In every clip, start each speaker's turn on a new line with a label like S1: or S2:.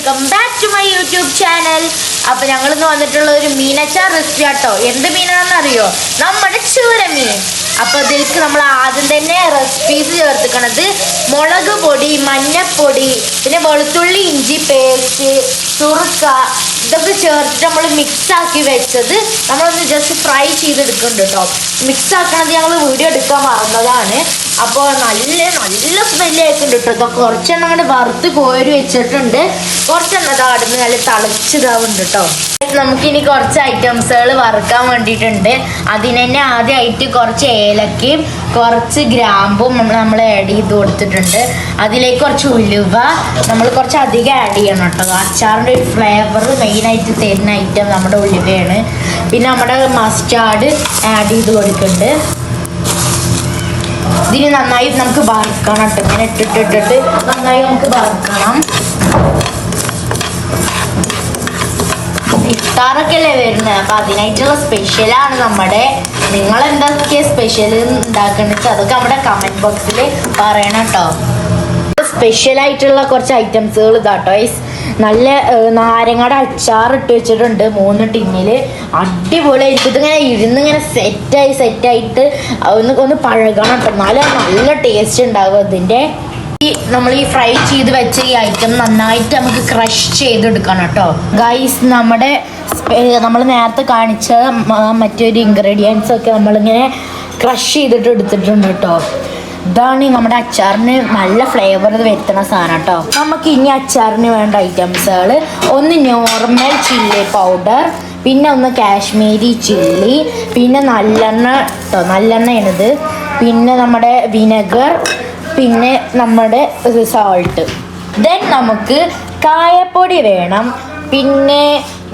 S1: Welcome back to my YouTube channel. അപ്പോൾ ഞങ്ങളിന്ന് വന്നിട്ടുള്ള ഒരു മീനച്ചാർ റെസിപ്പി ആട്ടോ. എന്ത് മീനാണെന്ന് അറിയോ? നമ്മുടെ ചൂരമീൻ. അപ്പോൾ ഇതിലേക്ക് നമ്മൾ ആദ്യം തന്നെ റെസിപ്പീസ് ചേർത്തിക്കണത് മുളക് പൊടി, മഞ്ഞപ്പൊടി, പിന്നെ വെളുത്തുള്ളി ഇഞ്ചി പേസ്റ്റ്, സുറുക്ക, ഇതൊക്കെ ചേർത്തിട്ട് നമ്മൾ മിക്സ് ആക്കി വെച്ചത് നമ്മളൊന്ന് ജസ്റ്റ് ഫ്രൈ ചെയ്തെടുക്കുന്നുണ്ട് കേട്ടോ. മിക്സ് ആക്കണത് ഞങ്ങൾ വീഡിയോ എടുക്കാൻ മറന്നതാണ്. അപ്പോൾ നല്ല സ്മെല്ല് ആയിട്ടുണ്ട് കേട്ടോ. ഇതൊക്കെ കുറച്ചെണ്ണം അങ്ങോട്ട് വറുത്ത് കോരി വെച്ചിട്ടുണ്ട്, കുറച്ചെണ്ണം അടുന്ന് നല്ല തിളച്ചതാവുന്നുണ്ട് കേട്ടോ. നമുക്കിനി കുറച്ച് ഐറ്റംസുകൾ വറുക്കാൻ വേണ്ടിയിട്ടുണ്ട്. അതിന് തന്നെ ആദ്യമായിട്ട് കുറച്ച് ഏലക്കയും കുറച്ച് ഗ്രാമ്പും നമ്മൾ ആഡ് ചെയ്ത് കൊടുത്തിട്ടുണ്ട്. അതിലേക്ക് കുറച്ച് ഉലുവ നമ്മൾ കുറച്ച് അധികം ആഡ് ചെയ്യണം കേട്ടോ. അച്ചാറിൻ്റെ ഒരു ഫ്ലേവർ മെയിനായിട്ട് തരുന്ന ഐറ്റം നമ്മുടെ ഉലുവയാണ്. പിന്നെ നമ്മുടെ മസ്റ്റാർഡ് ആഡ് ചെയ്ത് കൊടുക്കുന്നുണ്ട്. ഇതിന് നന്നായി നമുക്ക് വറുക്കണം കേട്ടോ. ഇങ്ങനെ ഇട്ടിട്ട് നന്നായി നമുക്ക് വറുക്കണം. ഇഫ്താറൊക്കെ അല്ലേ വരുന്നത്, അപ്പം അതിനായിട്ടുള്ള സ്പെഷ്യലാണ് നമ്മുടെ. നിങ്ങളെന്തൊക്കെയാണ് സ്പെഷ്യൽ ഉണ്ടാക്കുന്നത് അതൊക്കെ നമ്മുടെ കമൻറ്റ് ബോക്സിൽ പറയണം കേട്ടോ. സ്പെഷ്യലായിട്ടുള്ള കുറച്ച് ഐറ്റംസുകൾ ഇതാട്ടോ. നല്ല നാരങ്ങയുടെ അച്ചാർ ഇട്ട് വെച്ചിട്ടുണ്ട് 3 ടിന്നിൽ. അടിപൊളിയായിരിക്കും. ഇതിങ്ങനെ ഇരുന്നിങ്ങനെ സെറ്റായിട്ട് ഒന്ന് പഴകണം കേട്ടോ. നല്ല ടേസ്റ്റ് ഉണ്ടാവും അതിൻ്റെ. നമ്മൾ ഈ ഫ്രൈ ചെയ്ത് വെച്ച ഈ ഐറ്റം നന്നായിട്ട് നമുക്ക് ക്രഷ് ചെയ്തെടുക്കണം കേട്ടോ. ഗൈസ്, നമ്മൾ നേരത്തെ കാണിച്ച മറ്റൊരു ഇൻഗ്രീഡിയൻസ് ഒക്കെ നമ്മളിങ്ങനെ ക്രഷ് ചെയ്തിട്ട് എടുത്തിട്ടുണ്ട് കേട്ടോ. ഇതാണ് നമ്മുടെ അച്ചാറിന് നല്ല ഫ്ലേവർ വരുത്തുന്ന സാധനം കേട്ടോ. നമുക്ക് ഇനി അച്ചാറിന് വേണ്ട ഐറ്റംസുകൾ: ഒന്ന് നോർമൽ ചില്ലി പൗഡർ, പിന്നെ ഒന്ന് കാശ്മീരി ചില്ലി, പിന്നെ നല്ലെണ്ണ കേട്ടോ, നല്ലെണ്ണയാണിത്, പിന്നെ നമ്മുടെ വിനെഗർ, പിന്നെ നമ്മുടെ സാൾട്ട്. ദെൻ നമുക്ക് കായപ്പൊടി വേണം, പിന്നെ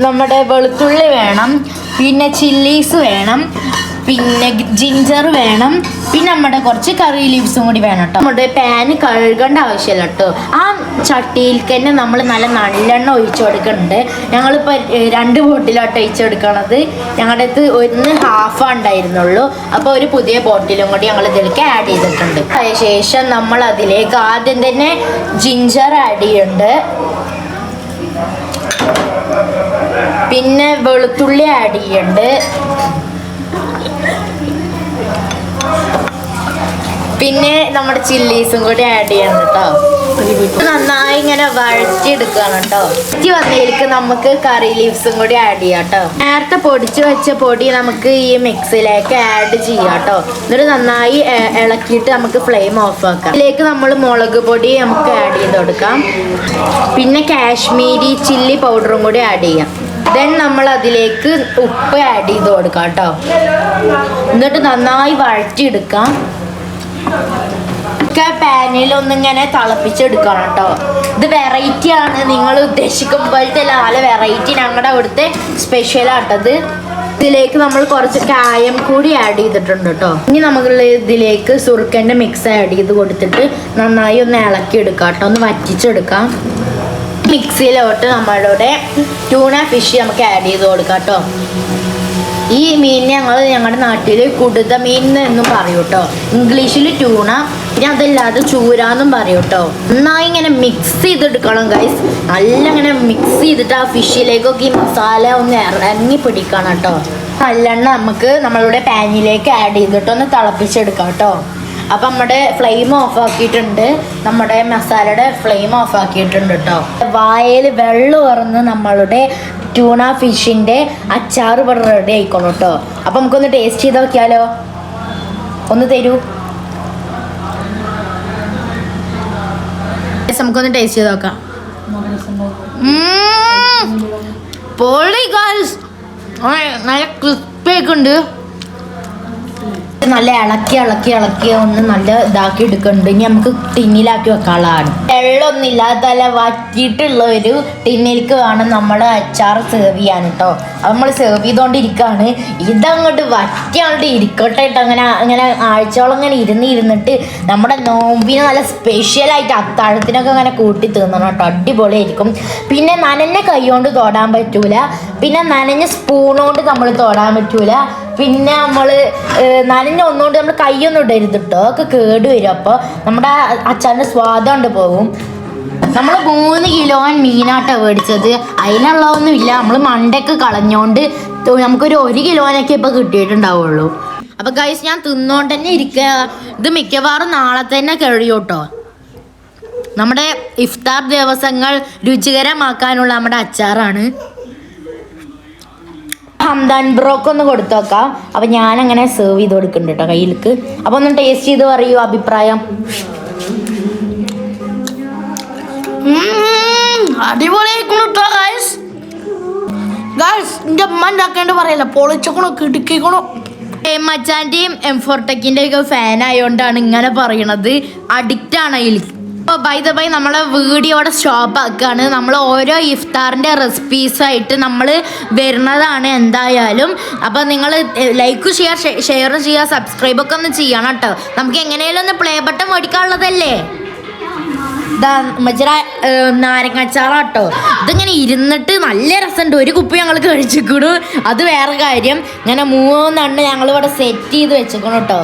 S1: നമ്മുടെ വെളുത്തുള്ളി വേണം, പിന്നെ ചില്ലീസ് വേണം, പിന്നെ ജിഞ്ചർ വേണം, പിന്നെ നമ്മുടെ കുറച്ച് കറി ലീവ്സും കൂടി വേണം കേട്ടോ. നമ്മുടെ പാന് കഴുകേണ്ട ആവശ്യമില്ല കേട്ടോ. ആ ചട്ടിയിൽ തന്നെ നമ്മൾ നല്ല നല്ലെണ്ണ ഒഴിച്ചു കൊടുക്കുന്നുണ്ട്. ഞങ്ങളിപ്പോൾ 2 ബോട്ടിലോട്ട് ഒഴിച്ചു കൊടുക്കണത്. ഞങ്ങളുടെ അടുത്ത് 1 ഹാഫ് ഉണ്ടായിരുന്നുള്ളൂ. അപ്പോൾ ഒരു പുതിയ ബോട്ടിലും കൂടി ഞങ്ങൾ ഇതിലേക്ക് ആഡ് ചെയ്തിട്ടുണ്ട്. അതിനുശേഷം നമ്മൾ അതിലേക്ക് ആദ്യം തന്നെ ജിഞ്ചർ ആഡ് ചെയ്യുന്നുണ്ട്, പിന്നെ വെളുത്തുള്ളി ആഡ് ചെയ്യുന്നുണ്ട്, പിന്നെ നമ്മുടെ ചില്ലീസും കൂടി ആഡ് ചെയ്യണം കേട്ടോ. നന്നായി ഇങ്ങനെ വഴറ്റിയെടുക്കണം കേട്ടോ. വന്നതിലേക്ക് നമുക്ക് കറി ലീവ്സും കൂടി ആഡ് ചെയ്യാം കേട്ടോ. നേരത്തെ പൊടിച്ച് വെച്ച പൊടി നമുക്ക് ഈ മിക്സിലേക്ക് ആഡ് ചെയ്യാം കേട്ടോ. എന്നിട്ട് നന്നായി ഇളക്കിയിട്ട് നമുക്ക് ഫ്ലെയിം ഓഫ് ആക്കാം. ഇതിലേക്ക് നമ്മൾ മുളക് പൊടി നമുക്ക് ആഡ് ചെയ്ത് കൊടുക്കാം, പിന്നെ കാശ്മീരി ചില്ലി പൗഡറും കൂടി ആഡ് ചെയ്യാം. ദെൻ നമ്മൾ അതിലേക്ക് ഉപ്പ് ആഡ് ചെയ്ത് കൊടുക്കാം കേട്ടോ. എന്നിട്ട് നന്നായി വഴറ്റിയെടുക്കാം. പാനിൽ ഒന്നിങ്ങനെ തിളപ്പിച്ചെടുക്കണം കേട്ടോ. ഇത് വെറൈറ്റി ആണ്, നിങ്ങൾ ഉദ്ദേശിക്കുമ്പോഴത്തെ നല്ല വെറൈറ്റി ഞങ്ങളുടെ അവിടുത്തെ സ്പെഷ്യലാട്ടത്. ഇതിലേക്ക് നമ്മൾ കുറച്ച് കായം കൂടി ആഡ് ചെയ്തിട്ടുണ്ട് കേട്ടോ. ഇനി നമുക്ക് ഇതിലേക്ക് സുറുക്കൻ്റെ മിക്സ് ആഡ് ചെയ്ത് കൊടുത്തിട്ട് നന്നായി ഒന്ന് ഇളക്കി എടുക്കാം കേട്ടോ, ഒന്ന് വറ്റിച്ചെടുക്കാം. മിക്സിയിലോട്ട് നമ്മളുടെ ട്യൂണ ഫിഷ് നമുക്ക് ആഡ് ചെയ്ത് കൊടുക്കാം കേട്ടോ. ഈ മീനിനെ ഞങ്ങളുടെ നാട്ടിൽ കുടുത മീൻ എന്നും പറയും കേട്ടോ. ഇംഗ്ലീഷിൽ ട്യൂണ, പിന്നെ അതല്ലാതെ ചൂരാന്നും പറയും കേട്ടോ. നന്നായി ഇങ്ങനെ മിക്സ് ചെയ്തെടുക്കണം ഗൈസ്. നല്ല ഇങ്ങനെ മിക്സ് ചെയ്തിട്ട് ആ ഫിഷിലേക്കൊക്കെ ഈ മസാല ഒന്ന് ഇറങ്ങി പിടിക്കണം കേട്ടോ. നല്ലെണ്ണ നമുക്ക് നമ്മളുടെ പാനിലേക്ക് ആഡ് ചെയ്തിട്ട് ഒന്ന് തിളപ്പിച്ചെടുക്കാം കേട്ടോ. അപ്പം നമ്മുടെ ഫ്ലെയിം ഓഫ് ആക്കിയിട്ടുണ്ട്, നമ്മുടെ മസാലയുടെ ഫ്ലെയിം ഓഫ് ആക്കിയിട്ടുണ്ട് കേട്ടോ. വായയിൽ വെള്ളം ഉറന്ന് നമ്മളുടെ ട്യൂണ ഫിഷിൻ്റെ അച്ചാർ ഇവിടെ റെഡി ആയിക്കോണം കേട്ടോ. അപ്പം നമുക്കൊന്ന് ടേസ്റ്റ് ചെയ്ത് നോക്കിയാലോ? ഒന്ന് തരൂ, നമുക്കൊന്ന് ടേസ്റ്റ് ചെയ്ത് നോക്കാം. പൊളി ഗൈസ്, നല്ല ക്രിസ്പി ഒക്കെ ഉണ്ട്. നല്ല ഇളക്കി ഒന്ന് നല്ല ഇതാക്കി എടുക്കുന്നുണ്ട്. ഇനി നമുക്ക് ടിന്നിലാക്കി വെക്കാനുള്ളതാണ്. വെള്ളമൊന്നും ഇല്ലാതെ നല്ല വറ്റിയിട്ടുള്ള ഒരു ടിന്നിലേക്ക് വേണം നമ്മൾ അച്ചാർ സെർവ് ചെയ്യാൻ കേട്ടോ. അത് നമ്മൾ സെർവ് ചെയ്തുകൊണ്ടിരിക്കുകയാണ്. ഇതങ്ങോട്ട് വറ്റിയാണ്ട് ഇരിക്കട്ടെ കേട്ടോ. അങ്ങനെ ആഴ്ചയോളം ഇങ്ങനെ ഇരുന്നിട്ട് നമ്മുടെ നോമ്പിന് നല്ല സ്പെഷ്യലായിട്ട് അത്താഴത്തിനൊക്കെ അങ്ങനെ കൂട്ടി തിന്നണം കേട്ടോ. അടിപൊളിയായിരിക്കും. പിന്നെ നനഞ്ഞ കൈ കൊണ്ട് തൊടാൻ പറ്റൂല, പിന്നെ നനഞ്ഞ സ്പൂണോണ്ട് നമ്മൾ തൊടാൻ പറ്റൂല, പിന്നെ നമ്മൾ നനഞ്ഞ ഒന്നുകൊണ്ട് നമ്മൾ കൈയൊന്നും ഇടരുത് കേട്ടോ, ഒക്കെ കേട് വരും. അപ്പോൾ നമ്മുടെ അച്ചാറിൻ്റെ സ്വാദം കൊണ്ട് പോകും. നമ്മൾ 3 കിലോ മീനാട്ടോ മേടിച്ചത്. അതിനുള്ളതൊന്നും ഇല്ല, നമ്മൾ മണ്ടയ്ക്ക് കളഞ്ഞോണ്ട് നമുക്കൊരു 1 കിലോനൊക്കെ ഇപ്പൊ കിട്ടിയിട്ടുണ്ടാവുള്ളൂ. അപ്പൊ ഗൈസ് ഞാൻ തിന്നോണ്ട് തന്നെ ഇരിക്കുക. ഇത് മിക്കവാറും നാളെ തന്നെ കഴിയൂട്ടോ. നമ്മുടെ ഇഫ്താർ ദിവസങ്ങൾ രുചികരമാക്കാനുള്ള നമ്മുടെ അച്ചാറാണ്. ഹംദാൻ ബ്രോക്ക് ഒന്ന് കൊടുത്തു നോക്കാം. അപ്പൊ ഞാൻ അങ്ങനെ സെർവ് ചെയ്ത് കൊടുക്കുന്നുണ്ട് കേട്ടോ കയ്യിലേക്ക്. അപ്പൊ ഒന്ന് ടേസ്റ്റ് ചെയ്ത് പറയൂ അഭിപ്രായം.
S2: അടിപൊളിയായിക്കണു ഗൈസ്. ഗൈസ് എന്റെ അമ്മ ഉണ്ടാക്കേണ്ട പറയല്ല, പൊളിച്ചോണോ കിടുക്കിക്കണോ.
S1: മച്ചാന്റെയും എംഫോർടെക്കിന്റെ ഒക്കെ ഫാൻ ആയതുകൊണ്ടാണ് ഇങ്ങനെ പറയണത്. അഡിക്റ്റ് ആണ് അതിൽ. അപ്പോൾ ബൈ ദ ബൈ നമ്മളെ വീഡിയോയുടെ സ്റ്റോപ്പ് ആക്കുകയാണ്. നമ്മൾ ഓരോ ഇഫ്താറിൻ്റെ റെസിപ്പീസായിട്ട് നമ്മൾ വരുന്നതാണ് എന്തായാലും. അപ്പോൾ നിങ്ങൾ ലൈക്ക് ചെയ്യുക, ഷെയർ ചെയ്യുക, സബ്സ്ക്രൈബൊക്കെ ഒന്ന് ചെയ്യണം കേട്ടോ. നമുക്ക് എങ്ങനെയാലും ഒന്ന് പ്ലേ ബട്ടൺ മേടിക്കാനുള്ളതല്ലേ. മച്ചറ നാരങ്ങാച്ചാറാട്ടോ. ഇതിങ്ങനെ ഇരുന്നിട്ട് നല്ല രസമുണ്ട്. ഒരു കുപ്പി ഞങ്ങൾ കഴിച്ചിക്കണു, അത് വേറെ കാര്യം. ഇങ്ങനെ 3 ഞങ്ങളിവിടെ സെറ്റ് ചെയ്ത് വെച്ചിക്കണം കേട്ടോ.